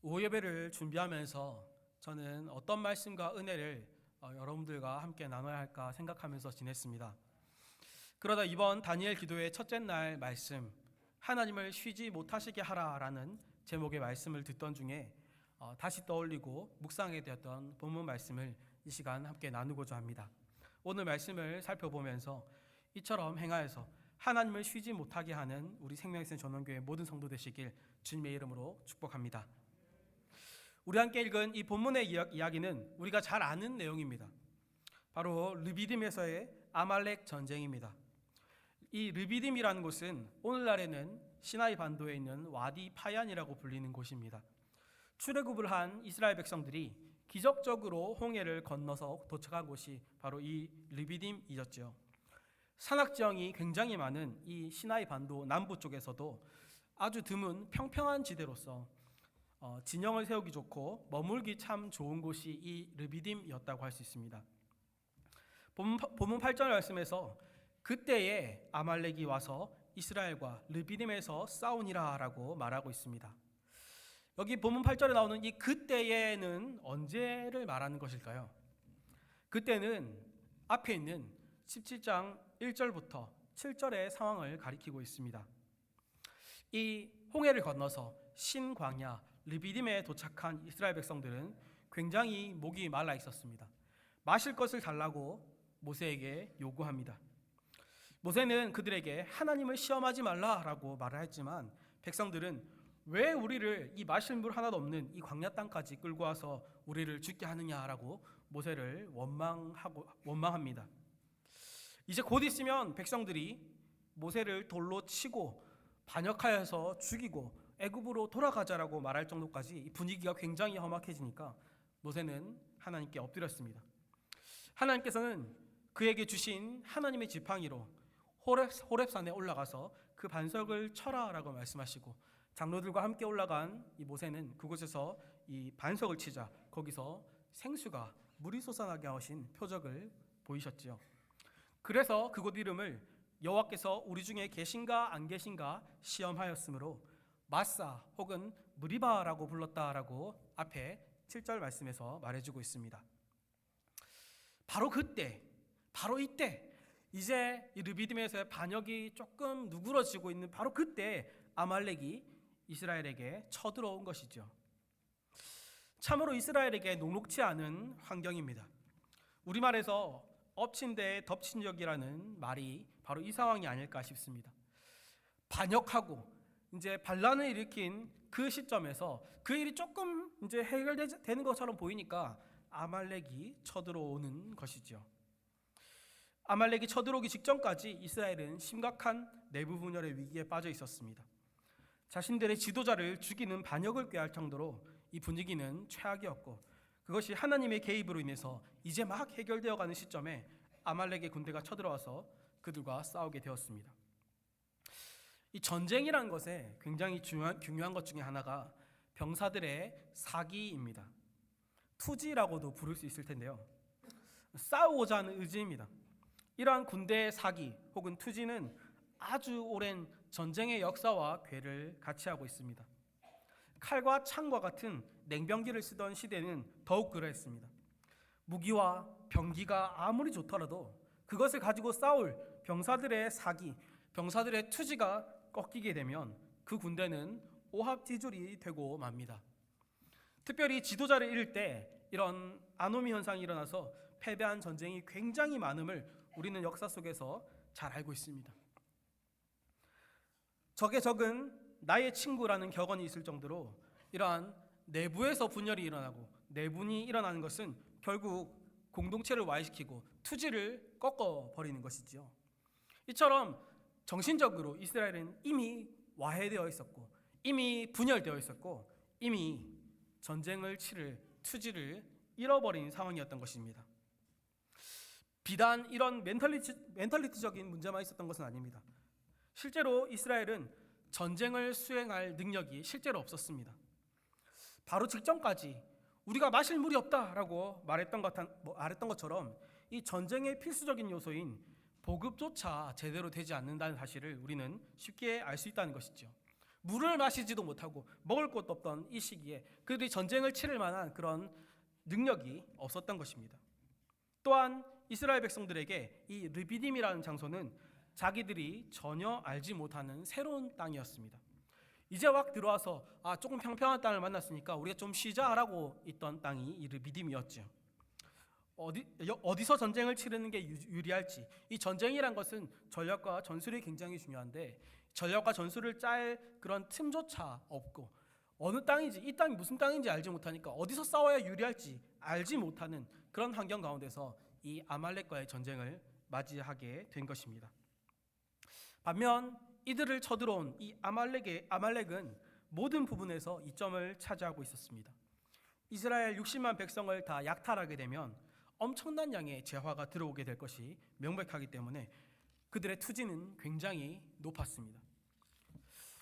오후 예배를 준비하면서 저는 어떤 말씀과 은혜를 여러분들과 함께 나눠야 할까 생각하면서 지냈습니다. 그러다 이번 다니엘 기도의 첫째 날 말씀, 하나님을 쉬지 못하시게 하라라는 제목의 말씀을 듣던 중에 다시 떠올리고 묵상하게 되었던 본문 말씀을 이 시간 함께 나누고자 합니다. 오늘 말씀을 살펴보면서 이처럼 행하여서 하나님을 쉬지 못하게 하는 우리 생명의 전원교회 모든 성도 되시길 주님의 이름으로 축복합니다. 우리 함께 읽은 이 본문의 이야기는 우리가 잘 아는 내용입니다. 바로 르비딤에서의 아말렉 전쟁입니다. 이 르비딤이라는 곳은 오늘날에는 시나이 반도에 있는 와디 파얀이라고 불리는 곳입니다. 출애굽을 한 이스라엘 백성들이 기적적으로 홍해를 건너서 도착한 곳이 바로 이 르비딤이었죠. 산악지형이 굉장히 많은 이 시나이 반도 남부 쪽에서도 아주 드문 평평한 지대로서 진영을 세우기 좋고 머물기 참 좋은 곳이 이 르비딤이었다고 할 수 있습니다. 본문 8절 말씀에서 그때에 아말렉이 와서 이스라엘과 르비딤에서 싸우니라 라고 말하고 있습니다. 여기 본문 8절에 나오는 이 그때에는 언제를 말하는 것일까요? 그때는 앞에 있는 17장 1절부터 7절의 상황을 가리키고 있습니다. 이 홍해를 건너서 신광야 르비딤에 도착한 이스라엘 백성들은 굉장히 목이 말라 있었습니다. 마실 것을 달라고 모세에게 요구합니다. 모세는 그들에게 하나님을 시험하지 말라라고 말을 했지만 백성들은 왜 우리를 이 마실 물 하나도 없는 이 광야 땅까지 끌고 와서 우리를 죽게 하느냐라고 모세를 원망합니다. 이제 곧 있으면 백성들이 모세를 돌로 치고 반역하여서 죽이고 애굽으로 돌아가자라고 말할 정도까지 분위기가 굉장히 험악해지니까 모세는 하나님께 엎드렸습니다. 하나님께서는 그에게 주신 하나님의 지팡이로 호렙산에 올라가서 그 반석을 쳐라라고 말씀하시고 장로들과 함께 올라간 이 모세는 그곳에서 이 반석을 치자 거기서 생수가 물이 솟아나게 하신 표적을 보이셨지요. 그래서 그곳 이름을 여호와께서 우리 중에 계신가 안 계신가 시험하였으므로 마사 혹은 무리바라고 불렀다라고 앞에 7절 말씀에서 말해주고 있습니다. 바로 그때, 바로 이때 이제 이 르비딤에서의 반역이 조금 누그러지고 있는 바로 그때 아말렉이 이스라엘에게 쳐들어온 것이죠. 참으로 이스라엘에게 녹록치 않은 환경입니다. 우리말에서 엎친 데에 덮친 적이라는 말이 바로 이 상황이 아닐까 싶습니다. 반역하고 이제 반란을 일으킨 그 시점에서 그 일이 조금 이제 해결되는 것처럼 보이니까 아말렉이 쳐들어오는 것이죠. 아말렉이 쳐들어오기 직전까지 이스라엘은 심각한 내부 분열의 위기에 빠져 있었습니다. 자신들의 지도자를 죽이는 반역을 꾀할 정도로 이 분위기는 최악이었고 그것이 하나님의 개입으로 인해서 이제 막 해결되어 가는 시점에 아말렉의 군대가 쳐들어와서 그들과 싸우게 되었습니다. 이 전쟁이라는 것에 굉장히 중요한 것 중에 하나가 병사들의 사기입니다. 투지라고도 부를 수 있을 텐데요. 싸우고자 하는 의지입니다. 이러한 군대의 사기 혹은 투지는 아주 오랜 전쟁의 역사와 궤를 같이 하고 있습니다. 칼과 창과 같은 냉병기를 쓰던 시대는 더욱 그러했습니다. 무기와 병기가 아무리 좋더라도 그것을 가지고 싸울 병사들의 사기, 병사들의 투지가 꺾이게 되면 그 군대는 오합지졸이 되고 맙니다. 특별히 지도자를 잃을 때 이런 아노미 현상이 일어나서 패배한 전쟁이 굉장히 많음을 우리는 역사 속에서 잘 알고 있습니다. 적의 적은 나의 친구라는 격언이 있을 정도로 이러한 내부에서 분열이 일어나고 내분이 일어나는 것은 결국 공동체를 와해시키고 투지를 꺾어버리는 것이지요. 이처럼 정신적으로 이스라엘은 이미 와해되어 있었고 이미 분열되어 있었고 이미 전쟁을 치를 투지를 잃어버린 상황이었던 것입니다. 비단 이런 멘탈리티적인 문제만 있었던 것은 아닙니다. 실제로 이스라엘은 전쟁을 수행할 능력이 실제로 없었습니다. 바로 직전까지 우리가 마실 물이 없다라고 말했던 것처럼 이 전쟁의 필수적인 요소인 보급조차 제대로 되지 않는다는 사실을 우리는 쉽게 알 수 있다는 것이죠. 물을 마시지도 못하고 먹을 것도 없던 이 시기에 그들이 전쟁을 치를 만한 그런 능력이 없었던 것입니다. 또한 이스라엘 백성들에게 이 르비딤이라는 장소는 자기들이 전혀 알지 못하는 새로운 땅이었습니다. 이제 막 들어와서 조금 평평한 땅을 만났으니까 우리가 좀 쉬자라고 있던 땅이 이 르비딤이었죠. 어디서 전쟁을 치르는 게 유리할지, 이 전쟁이란 것은 전략과 전술이 굉장히 중요한데 전략과 전술을 짤 그런 틈조차 없고 어느 땅인지, 이 땅이 무슨 땅인지 알지 못하니까 어디서 싸워야 유리할지 알지 못하는 그런 환경 가운데서 이 아말렉과의 전쟁을 맞이하게 된 것입니다. 반면 이들을 쳐들어온 이 아말렉은 모든 부분에서 이점을 차지하고 있었습니다. 이스라엘 60만 백성을 다 약탈하게 되면 엄청난 양의 재화가 들어오게 될 것이 명백하기 때문에 그들의 투지는 굉장히 높았습니다.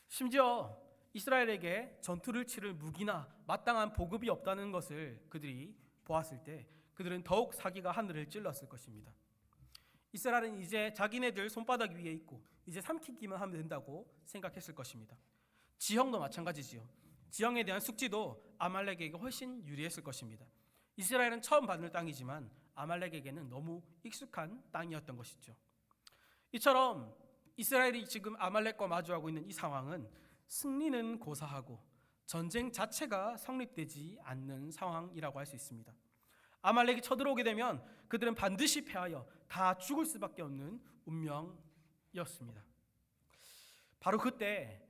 심지어 이스라엘에게 전투를 치를 무기나 마땅한 보급이 없다는 것을 그들이 보았을 때 그들은 더욱 사기가 하늘을 찔렀을 것입니다. 이스라엘은 이제 자기네들 손바닥 위에 있고 이제 삼키기만 하면 된다고 생각했을 것입니다. 지형도 마찬가지지요. 지형에 대한 숙지도 아말렉에게 훨씬 유리했을 것입니다. 이스라엘은 처음 받는 땅이지만 아말렉에게는 너무 익숙한 땅이었던 것이죠. 이처럼 이스라엘이 지금 아말렉과 마주하고 있는 이 상황은 승리는 고사하고 전쟁 자체가 성립되지 않는 상황이라고 할 수 있습니다. 아말렉이 쳐들어오게 되면 그들은 반드시 패하여 다 죽을 수밖에 없는 운명이었습니다. 바로 그때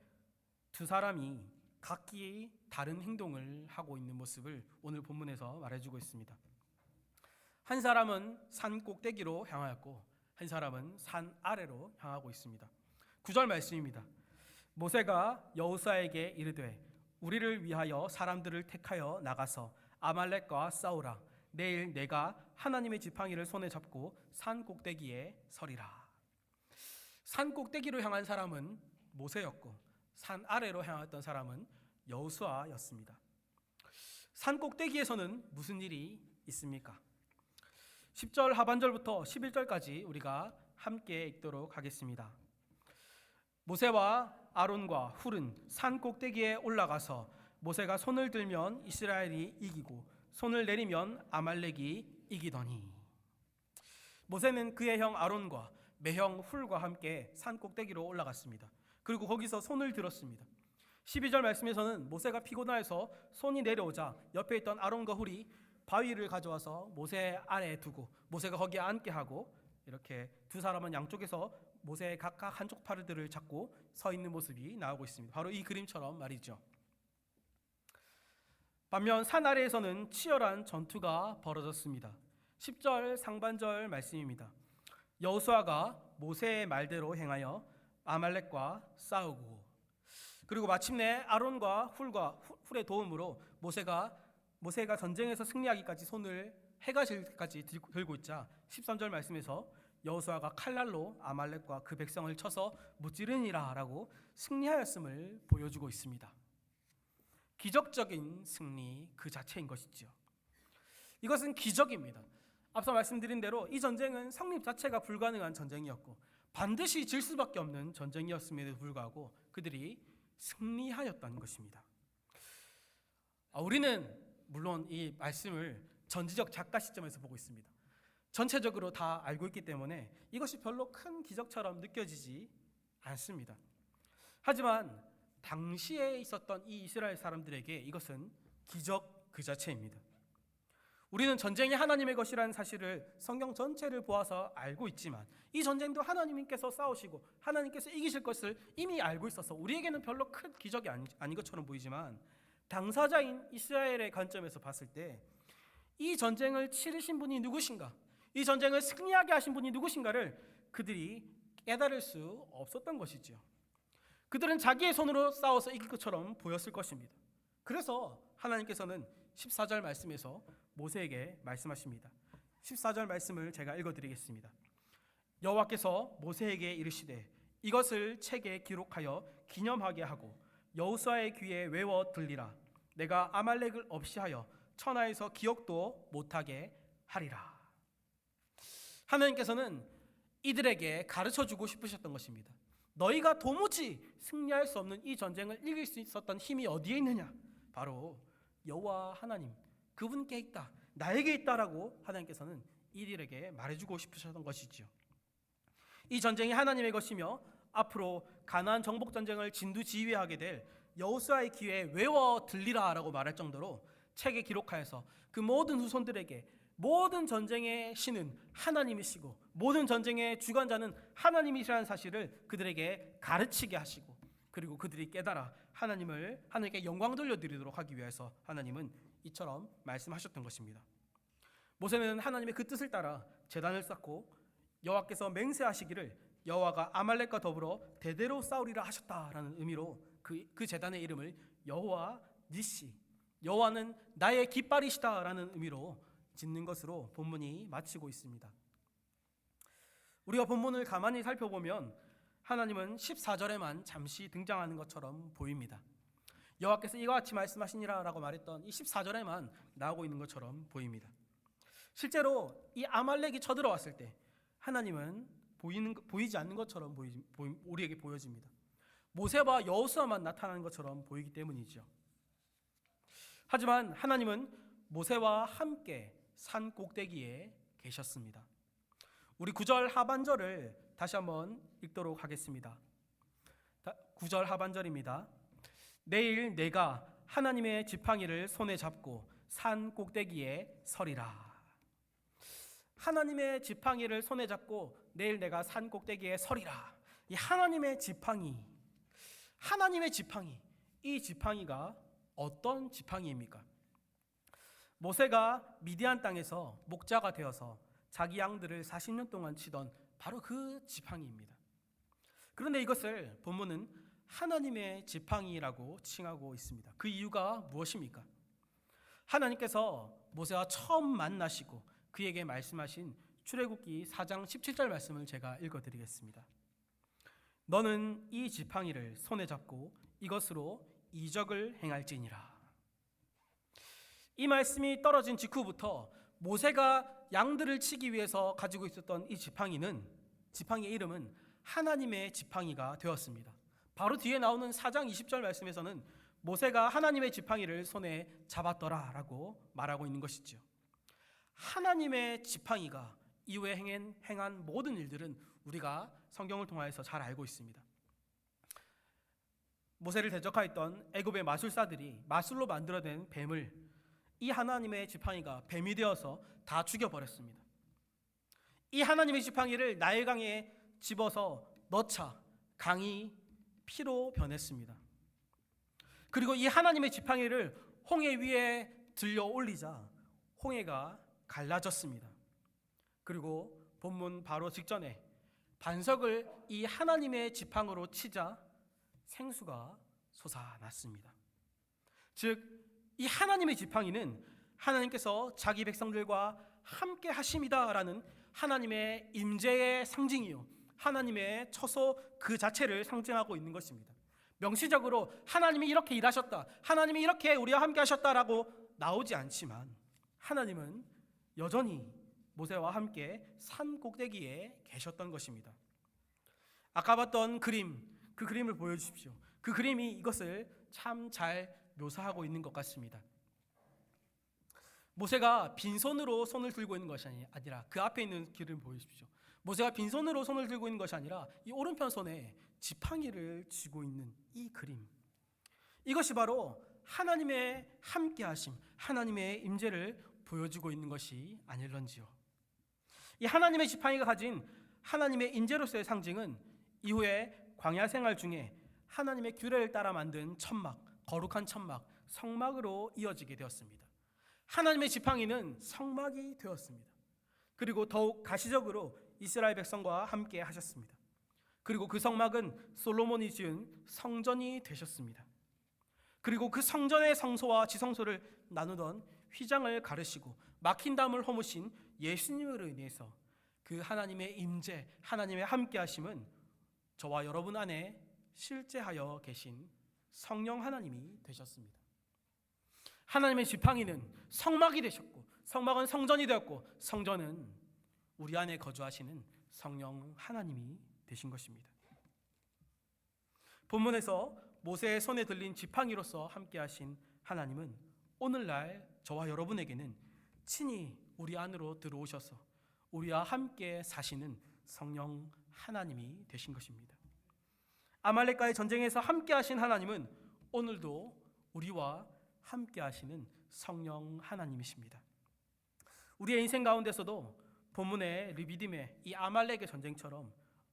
두 사람이 각기 다른 행동을 하고 있는 모습을 오늘 본문에서 말해주고 있습니다. 한 사람은 산 꼭대기로 향하였고 한 사람은 산 아래로 향하고 있습니다. 9절 말씀입니다. 모세가 여호수아에게 이르되 우리를 위하여 사람들을 택하여 나가서 아말렉과 싸우라. 내일 내가 하나님의 지팡이를 손에 잡고 산 꼭대기에 서리라. 산 꼭대기로 향한 사람은 모세였고 산 아래로 향했던 사람은 여호수아였습니다. 산 꼭대기에서는 무슨 일이 있습니까? 10절 하반절부터 11절까지 우리가 함께 읽도록 하겠습니다. 모세와 아론과 훌은 산 꼭대기에 올라가서 모세가 손을 들면 이스라엘이 이기고 손을 내리면 아말렉이 이기더니 모세는 그의 형 아론과 매형 훌과 함께 산 꼭대기로 올라갔습니다. 그리고 거기서 손을 들었습니다. 12절 말씀에서는 모세가 피곤하여서 손이 내려오자 옆에 있던 아론과 훌이 바위를 가져와서 모세 아래에 두고 모세가 거기에 앉게 하고 이렇게 두 사람은 양쪽에서 모세의 각각 한쪽 팔들을 잡고 서 있는 모습이 나오고 있습니다. 바로 이 그림처럼 말이죠. 반면 산 아래에서는 치열한 전투가 벌어졌습니다. 10절 상반절 말씀입니다. 여호수아가 모세의 말대로 행하여 아말렉과 싸우고 그리고 마침내 아론과 훌의 도움으로 모세가 전쟁에서 승리하기까지 손을 해가 질 때까지 들고 있자 13절 말씀에서 여호수아가 칼날로 아말렉과 그 백성을 쳐서 무찌르니라 라고 승리하였음을 보여주고 있습니다. 기적적인 승리 그 자체인 것이죠. 이것은 기적입니다. 앞서 말씀드린 대로 이 전쟁은 성립 자체가 불가능한 전쟁이었고 반드시 질 수밖에 없는 전쟁이었음에도 불구하고 그들이 승리하였다는 것입니다. 우리는 물론 이 말씀을 전지적 작가 시점에서 보고 있습니다. 전체적으로 다 알고 있기 때문에 이것이 별로 큰 기적처럼 느껴지지 않습니다. 하지만 당시에 있었던 이 이스라엘 사람들에게 이것은 기적 그 자체입니다. 우리는 전쟁이 하나님의 것이라는 사실을 성경 전체를 보아서 알고 있지만 이 전쟁도 하나님께서 싸우시고 하나님께서 이기실 것을 이미 알고 있어서 우리에게는 별로 큰 기적이 아닌 것처럼 보이지만 당사자인 이스라엘의 관점에서 봤을 때 이 전쟁을 치르신 분이 누구신가, 이 전쟁을 승리하게 하신 분이 누구신가를 그들이 깨달을 수 없었던 것이죠. 그들은 자기의 손으로 싸워서 이길 것처럼 보였을 것입니다. 그래서 하나님께서는 14절 말씀에서 모세에게 말씀하십니다. 14절 말씀을 제가 읽어드리겠습니다. 여호와께서 모세에게 이르시되 이것을 책에 기록하여 기념하게 하고 여호수아의 귀에 외워 들리라. 내가 아말렉을 없이하여 천하에서 기억도 못하게 하리라. 하나님께서는 이들에게 가르쳐주고 싶으셨던 것입니다. 너희가 도무지 승리할 수 없는 이 전쟁을 이길 수 있었던 힘이 어디에 있느냐? 바로 여호와 하나님, 그분께 있다, 나에게 있다라고 하나님께서는 이들에게 말해주고 싶으셨던 것이지요. 이 전쟁이 하나님의 것이며 앞으로 가나안 정복 전쟁을 진두지휘하게 될 여호수아의 귀에 외워 들리라라고 말할 정도로 책에 기록하여서 그 모든 후손들에게 모든 전쟁의 신은 하나님이시고 모든 전쟁의 주관자는 하나님이시라는 사실을 그들에게 가르치게 하시고, 그리고 그들이 깨달아 하나님께 영광 돌려드리도록 하기 위해서 하나님은 이처럼 말씀하셨던 것입니다. 모세는 하나님의 그 뜻을 따라 제단을 쌓고 여호와께서 맹세하시기를 여호와가 아말렉과 더불어 대대로 싸우리라 하셨다라는 의미로 그 제단의 이름을 여호와 니시, 여호와는 나의 깃발이시다라는 의미로 짓는 것으로 본문이 마치고 있습니다. 우리가 본문을 가만히 살펴보면 하나님은 14절에만 잠시 등장하는 것처럼 보입니다. 여호와께서 이와 같이 말씀하시니라 라고 말했던 이 14절에만 나오고 있는 것처럼 보입니다. 실제로 이 아말렉이 쳐들어왔을 때 하나님은 보이지 않는 것처럼 우리에게 보여집니다. 모세와 여호수아만 나타나는 것처럼 보이기 때문이죠. 하지만 하나님은 모세와 함께 산 꼭대기에 계셨습니다. 우리 9절 하반절을 다시 한번 읽도록 하겠습니다. 9절 하반절입니다. 내일 내가 하나님의 지팡이를 손에 잡고 산 꼭대기에 서리라. 하나님의 지팡이를 손에 잡고 내일 내가 산 꼭대기에 서리라. 이 하나님의 지팡이, 이 지팡이가 어떤 지팡이입니까? 모세가 미디안 땅에서 목자가 되어서 자기 양들을 40년 동안 치던 바로 그 지팡이입니다. 그런데 이것을 본문은 하나님의 지팡이라고 칭하고 있습니다. 그 이유가 무엇입니까? 하나님께서 모세와 처음 만나시고 그에게 말씀하신 출애굽기 4장 17절 말씀을 제가 읽어드리겠습니다. 너는 이 지팡이를 손에 잡고 이것으로 이적을 행할지니라. 이 말씀이 떨어진 직후부터 모세가 양들을 치기 위해서 가지고 있었던 이 지팡이의 이름은 하나님의 지팡이가 되었습니다. 바로 뒤에 나오는 4장 20절 말씀에서는 모세가 하나님의 지팡이를 손에 잡았더라라고 말하고 있는 것이죠. 하나님의 지팡이가 이후에 행한 모든 일들은 우리가 성경을 통하여서 잘 알고 있습니다. 모세를 대적하였던 애굽의 마술사들이 마술로 만들어낸 뱀을 이 하나님의 지팡이가 뱀이 되어서 다 죽여버렸습니다. 이 하나님의 지팡이를 나일강에 집어서 넣자 강이 피로 변했습니다. 그리고 이 하나님의 지팡이를 홍해 위에 들려 올리자 홍해가 갈라졌습니다. 그리고 본문 바로 직전에 반석을 이 하나님의 지팡이로 치자 생수가 솟아났습니다. 즉 이 하나님의 지팡이는 하나님께서 자기 백성들과 함께 하심이다라는 하나님의 임재의 상징이요, 하나님의 처소 그 자체를 상징하고 있는 것입니다. 명시적으로 하나님이 이렇게 일하셨다, 하나님이 이렇게 우리와 함께 하셨다라고 나오지 않지만 하나님은 여전히 모세와 함께 산 꼭대기에 계셨던 것입니다. 아까 봤던 그 그림을 보여주십시오. 그 그림이 이것을 참 잘 묘사하고 있는 것 같습니다. 모세가 빈손으로 손을 들고 있는 것이 아니라 그 앞에 있는 그림을 보여주십시오. 모세가 빈손으로 손을 들고 있는 것이 아니라 이 오른편 손에 지팡이를 쥐고 있는 이 그림, 이것이 바로 하나님의 함께하심, 하나님의 임재를 보여주고 있는 것이 아닐런지요. 이 하나님의 지팡이가 가진 하나님의 임재로서의 상징은 이후에 광야 생활 중에 하나님의 규례를 따라 만든 천막, 거룩한 천막, 성막으로 이어지게 되었습니다. 하나님의 지팡이는 성막이 되었습니다. 그리고 더욱 가시적으로 이스라엘 백성과 함께 하셨습니다. 그리고 그 성막은 솔로몬이 지은 성전이 되셨습니다. 그리고 그 성전의 성소와 지성소를 나누던 휘장을 가르시고 막힌 담을 허무신 예수님으로 인해서 그 하나님의 임재, 하나님의 함께하심은 저와 여러분 안에 실제하여 계신 성령 하나님이 되셨습니다. 하나님의 지팡이는 성막이 되셨고, 성막은 성전이 되었고, 성전은 우리 안에 거주하시는 성령 하나님이 되신 것입니다. 본문에서 모세의 손에 들린 지팡이로서 함께 하신 하나님은 오늘날 저와 여러분에게는 친히 우리 안으로 들어오셔서 우리와 함께 사시는 성령 하나님이 되신 것입니다. 아말렉과의 전쟁에서 함께 하신 하나님은 오늘도 우리와 함께 하시는 성령 하나님이십니다. 우리의 인생 가운데서도 본문의 르비딤의 이 아말렉의 전쟁처럼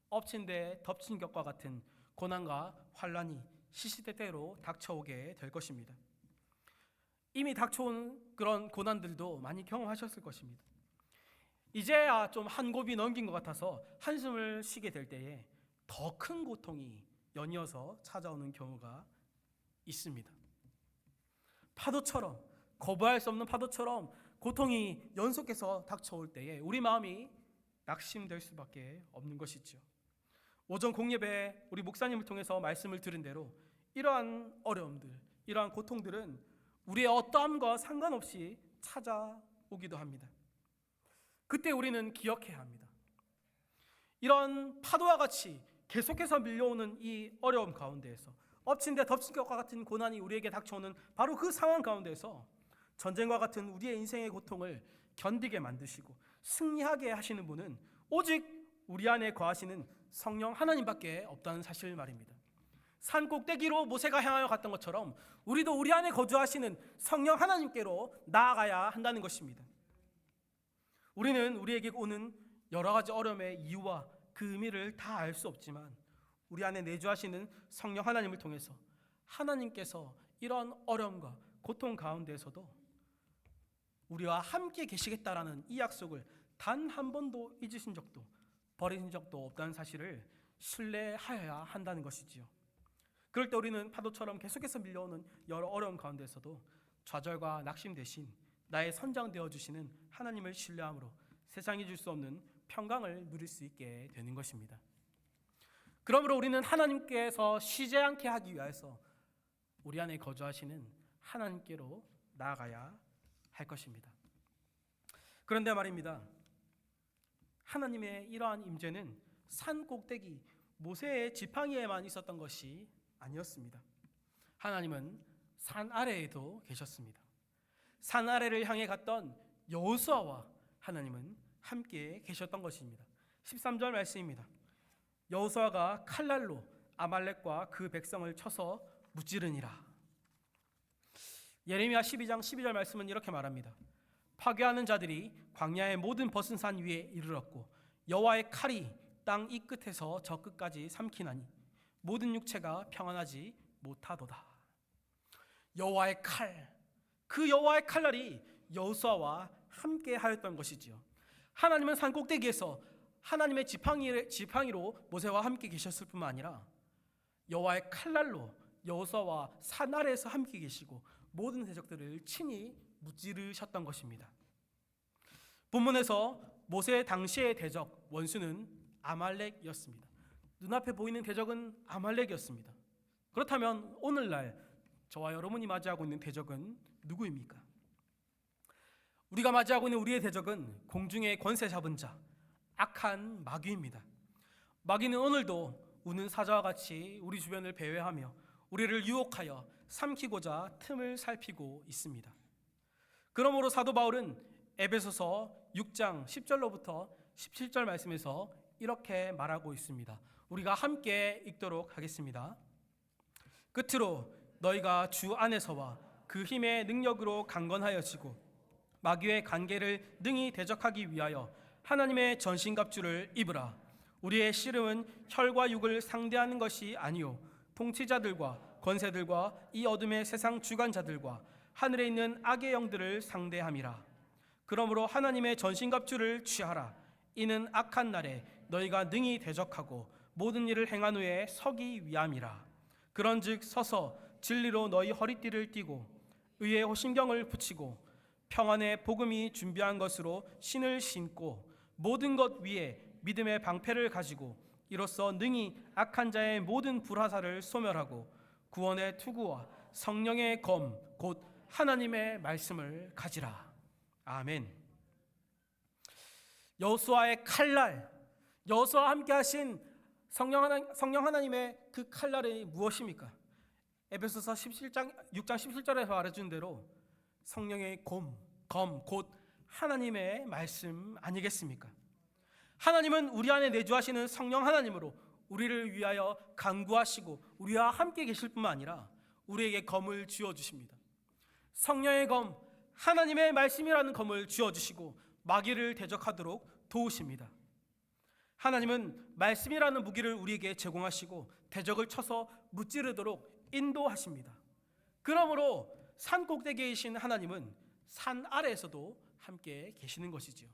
엎친 데 덮친 격과 같은 고난과 환란이 시시때때로 닥쳐오게 될 것입니다. 이미 닥쳐온 그런 고난들도 많이 경험하셨을 것입니다. 이제야 좀 한 곱이 넘긴 것 같아서 한숨을 쉬게 될 때에 더 큰 고통이 연이어서 찾아오는 경우가 있습니다. 파도처럼, 거부할 수 없는 파도처럼 고통이 연속해서 닥쳐올 때에 우리 마음이 낙심될 수밖에 없는 것이죠. 오전 공예배 우리 목사님을 통해서 말씀을 들은 대로 이러한 어려움들, 이러한 고통들은 우리의 어떠함과 상관없이 찾아오기도 합니다. 그때 우리는 기억해야 합니다. 이런 파도와 같이 계속해서 밀려오는 이 어려움 가운데에서 엎친 데 덮친 것과 같은 고난이 우리에게 닥쳐오는 바로 그 상황 가운데서 전쟁과 같은 우리의 인생의 고통을 견디게 만드시고 승리하게 하시는 분은 오직 우리 안에 거하시는 성령 하나님밖에 없다는 사실 말입니다. 산 꼭대기로 모세가 향하여 갔던 것처럼 우리도 우리 안에 거주하시는 성령 하나님께로 나아가야 한다는 것입니다. 우리는 우리에게 오는 여러 가지 어려움의 이유와 그 의미를 다 알 수 없지만 우리 안에 내주하시는 성령 하나님을 통해서 하나님께서 이런 어려움과 고통 가운데에서도 우리와 함께 계시겠다라는 이 약속을 단 한 번도 잊으신 적도 버리신 적도 없다는 사실을 신뢰하여야 한다는 것이지요. 그럴 때 우리는 파도처럼 계속해서 밀려오는 여러 어려움 가운데서도 좌절과 낙심 대신 나의 선장되어 주시는 하나님을 신뢰함으로 세상이 줄 수 없는 평강을 누릴 수 있게 되는 것입니다. 그러므로 우리는 하나님께서 쉬지 않게 하기 위해서 우리 안에 거주하시는 하나님께로 나아가야 할 것입니다. 그런데 말입니다. 하나님의 이러한 임재는 산 꼭대기 모세의 지팡이에만 있었던 것이 아니었습니다. 하나님은 산 아래에도 계셨습니다. 산 아래를 향해 갔던 여호수아와 하나님은 함께 계셨던 것입니다. 13절 말씀입니다. 여호수아가 칼날로 아말렉과 그 백성을 쳐서 무찌르니라. 예레미야 12장 12절 말씀은 이렇게 말합니다. 파괴하는 자들이 광야의 모든 벗은 산 위에 이르렀고 여호와의 칼이 땅 이 끝에서 저 끝까지 삼키나니 모든 육체가 평안하지 못하도다. 여호와의 칼, 그 여호와의 칼날이 여호수아와 함께 하였던 것이지요. 하나님은 산 꼭대기에서 하나님의 지팡이로 모세와 함께 계셨을 뿐만 아니라 여호와의 칼날로 여호수아와 산 아래에서 함께 계시고 모든 대적들을 친히 무찌르셨던 것입니다. 본문에서 모세 당시의 대적 원수는 아말렉이었습니다. 눈앞에 보이는 대적은 아말렉이었습니다. 그렇다면 오늘날 저와 여러분이 맞이하고 있는 대적은 누구입니까? 우리가 맞이하고 있는 우리의 대적은 공중의 권세 잡은 자, 악한 마귀입니다. 마귀는 오늘도 우는 사자와 같이 우리 주변을 배회하며 우리를 유혹하여 삼키고자 틈을 살피고 있습니다. 그러므로 사도 바울은 에베소서 6장 10절로부터 17절 말씀에서 이렇게 말하고 있습니다. 우리가 함께 읽도록 하겠습니다. 끝으로 너희가 주 안에서와 그 힘의 능력으로 강건하여지고 마귀의 관계를 능히 대적하기 위하여 하나님의 전신갑주를 입으라. 우리의 씨름은 혈과 육을 상대하는 것이 아니요 통치자들과 권세들과 이 어둠의 세상 주관자들과 하늘에 있는 악의 영들을 상대함이라. 그러므로 하나님의 전신갑주를 취하라. 이는 악한 날에 너희가 능히 대적하고 모든 일을 행한 후에 서기 위함이라. 그런즉 서서 진리로 너희 허리띠를 띠고 의의 호심경을 붙이고 평안의 복음이 준비한 것으로 신을 신고 모든 것 위에 믿음의 방패를 가지고 이로써 능히 악한 자의 모든 불화살을 소멸하고 구원의 투구와 성령의 검 곧 하나님의 말씀을 가지라. 아멘. 여호수아의 칼날, 여호수아와 함께 하신 성령 하나님의 그 칼날이 무엇입니까? 에베소서 6장 17절에서 말해준 대로 성령의 검, 곧 하나님의 말씀 아니겠습니까? 하나님은 우리 안에 내주하시는 성령 하나님으로 우리를 위하여 간구하시고 우리와 함께 계실 뿐만 아니라 우리에게 검을 쥐어주십니다. 성령의 검, 하나님의 말씀이라는 검을 쥐어주시고 마귀를 대적하도록 도우십니다. 하나님은 말씀이라는 무기를 우리에게 제공하시고 대적을 쳐서 무찌르도록 인도하십니다. 그러므로 산 꼭대기에 계신 하나님은 산 아래에서도 함께 계시는 것이지요.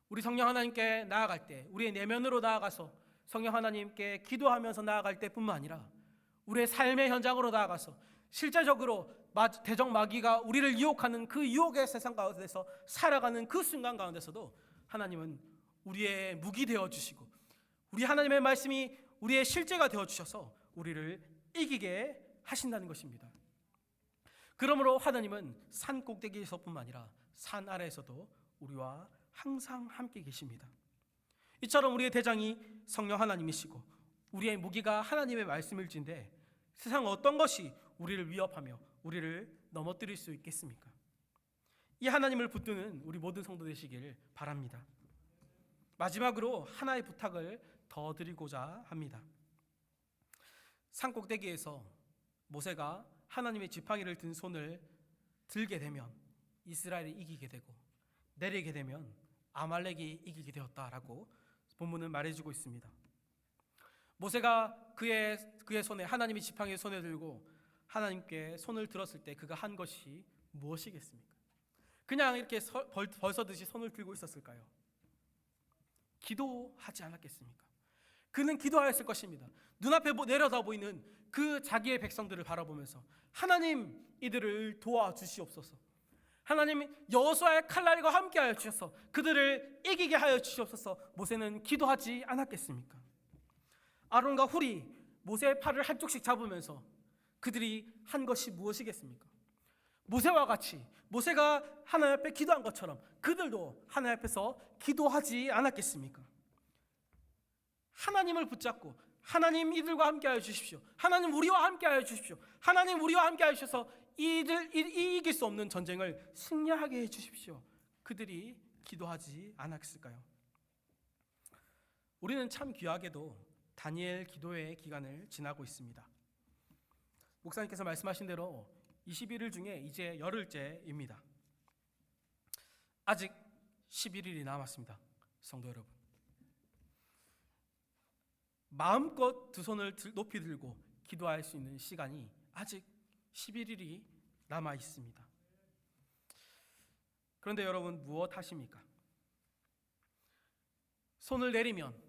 우리 성령 하나님께 나아갈 때, 우리의 내면으로 나아가서 성령 하나님께 기도하면서 나아갈 때뿐만 아니라 우리의 삶의 현장으로 나아가서 실제적으로 대적 마귀가 우리를 유혹하는 그 유혹의 세상 가운데서 살아가는 그 순간 가운데서도 하나님은 우리의 무기 되어주시고 우리 하나님의 말씀이 우리의 실제가 되어주셔서 우리를 이기게 하신다는 것입니다. 그러므로 하나님은 산 꼭대기에서뿐만 아니라 산 아래에서도 우리와 항상 함께 계십니다. 이처럼 우리의 대장이 성령 하나님이시고 우리의 무기가 하나님의 말씀일진데 세상 어떤 것이 우리를 위협하며 우리를 넘어뜨릴 수 있겠습니까? 이 하나님을 붙드는 우리 모든 성도 되시길 바랍니다. 마지막으로 하나의 부탁을 더 드리고자 합니다. 산 꼭대기에서 모세가 하나님의 지팡이를 든 손을 들게 되면 이스라엘이 이기게 되고 내리게 되면 아말렉이 이기게 되었다라고 본문은 말해주고 있습니다. 모세가 그의 손에 하나님의 지팡이의 손에 들고 하나님께 손을 들었을 때 그가 한 것이 무엇이겠습니까? 그냥 이렇게 벌서듯이 손을 들고 있었을까요? 기도하지 않았겠습니까? 그는 기도하였을 것입니다. 눈앞에 내려다 보이는 그 자기의 백성들을 바라보면서 하나님 이들을 도와주시옵소서. 하나님 여호수아의 칼날과 함께하여 주셔서 그들을 이기게 하여 주시옵소서. 모세는 기도하지 않았겠습니까? 아론과 훌이 모세의 팔을 한쪽씩 잡으면서 그들이 한 것이 무엇이겠습니까? 모세와 같이 모세가 하나님 앞에 기도한 것처럼 그들도 하나님 앞에서 기도하지 않았겠습니까? 하나님을 붙잡고 하나님 이들과 함께하여 주십시오. 하나님 우리와 함께하여 주십시오. 하나님 우리와 함께하여 주셔서 이길 수 없는 전쟁을 승리하게 해 주십시오. 그들이 기도하지 않았을까요? 우리는 참 귀하게도 다니엘 기도의 기간을 지나고 있습니다. 목사님께서 말씀하신 대로 21일 중에 이제 열흘째입니다. 아직 11일이 남았습니다. 성도 여러분, 마음껏 두 손을 높이 들고 기도할 수 있는 시간이 아직 11일이 남아 있습니다. 그런데 여러분 무엇 하십니까? 손을 내리면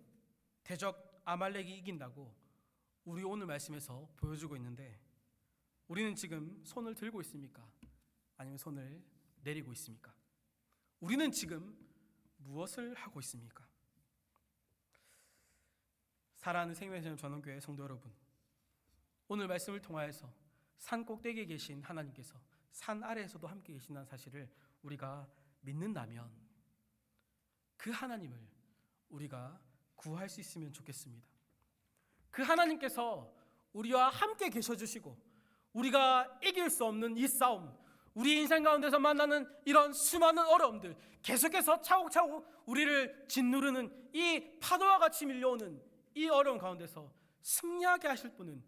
대적 아말렉이 이긴다고 우리 오늘 말씀에서 보여주고 있는데 우리는 지금 손을 들고 있습니까? 아니면 손을 내리고 있습니까? 우리는 지금 무엇을 하고 있습니까? 사랑하는 생명의 전원교회 성도 여러분, 오늘 말씀을 통하여서 산 꼭대기에 계신 하나님께서 산 아래에서도 함께 계신다는 사실을 우리가 믿는다면 그 하나님을 우리가 구할 수 있으면 좋겠습니다. 그 하나님께서 우리와 함께 계셔주시고 우리가 이길 수 없는 이 싸움, 우리 인생 가운데서 만나는 이런 수많은 어려움들, 계속해서 차곡차곡 우리를 짓누르는 이 파도와 같이 밀려오는 이 어려움 가운데서 승리하게 하실 분은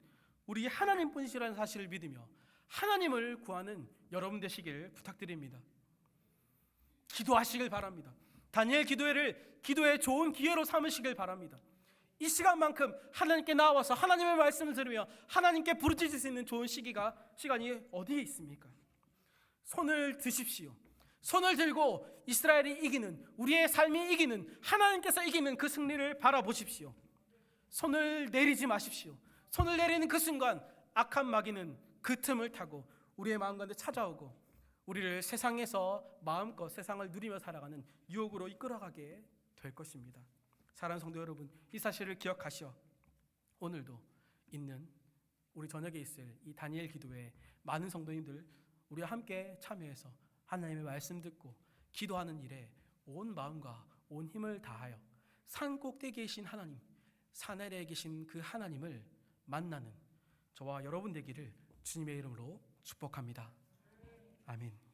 우리 하나님뿐이시라는 사실을 믿으며 하나님을 구하는 여러분 되시길 부탁드립니다. 기도하시길 바랍니다. 다니엘 기도회를 기도의 좋은 기회로 삼으시길 바랍니다. 이 시간만큼 하나님께 나와서 하나님의 말씀을 들으며 하나님께 부르짖을 수 있는 좋은 시간이 어디에 있습니까? 손을 드십시오. 손을 들고 이스라엘이 이기는, 우리의 삶이 이기는, 하나님께서 이기는 그 승리를 바라보십시오. 손을 내리지 마십시오. 손을 내리는 그 순간 악한 마귀는 그 틈을 타고 우리의 마음 가운데 찾아오고 우리를 세상에서 마음껏 세상을 누리며 살아가는 유혹으로 이끌어가게 될 것입니다. 사랑하는 성도 여러분, 이 사실을 기억하시어 오늘도 있는 우리 저녁에 있을 이 다니엘 기도회 많은 성도님들 우리와 함께 참여해서 하나님의 말씀 듣고 기도하는 일에 온 마음과 온 힘을 다하여 산 꼭대기에 계신 하나님, 산 아래에 계신 그 하나님을 만나는 저와 여러분 되기를 주님의 이름으로 축복합니다. 아멘.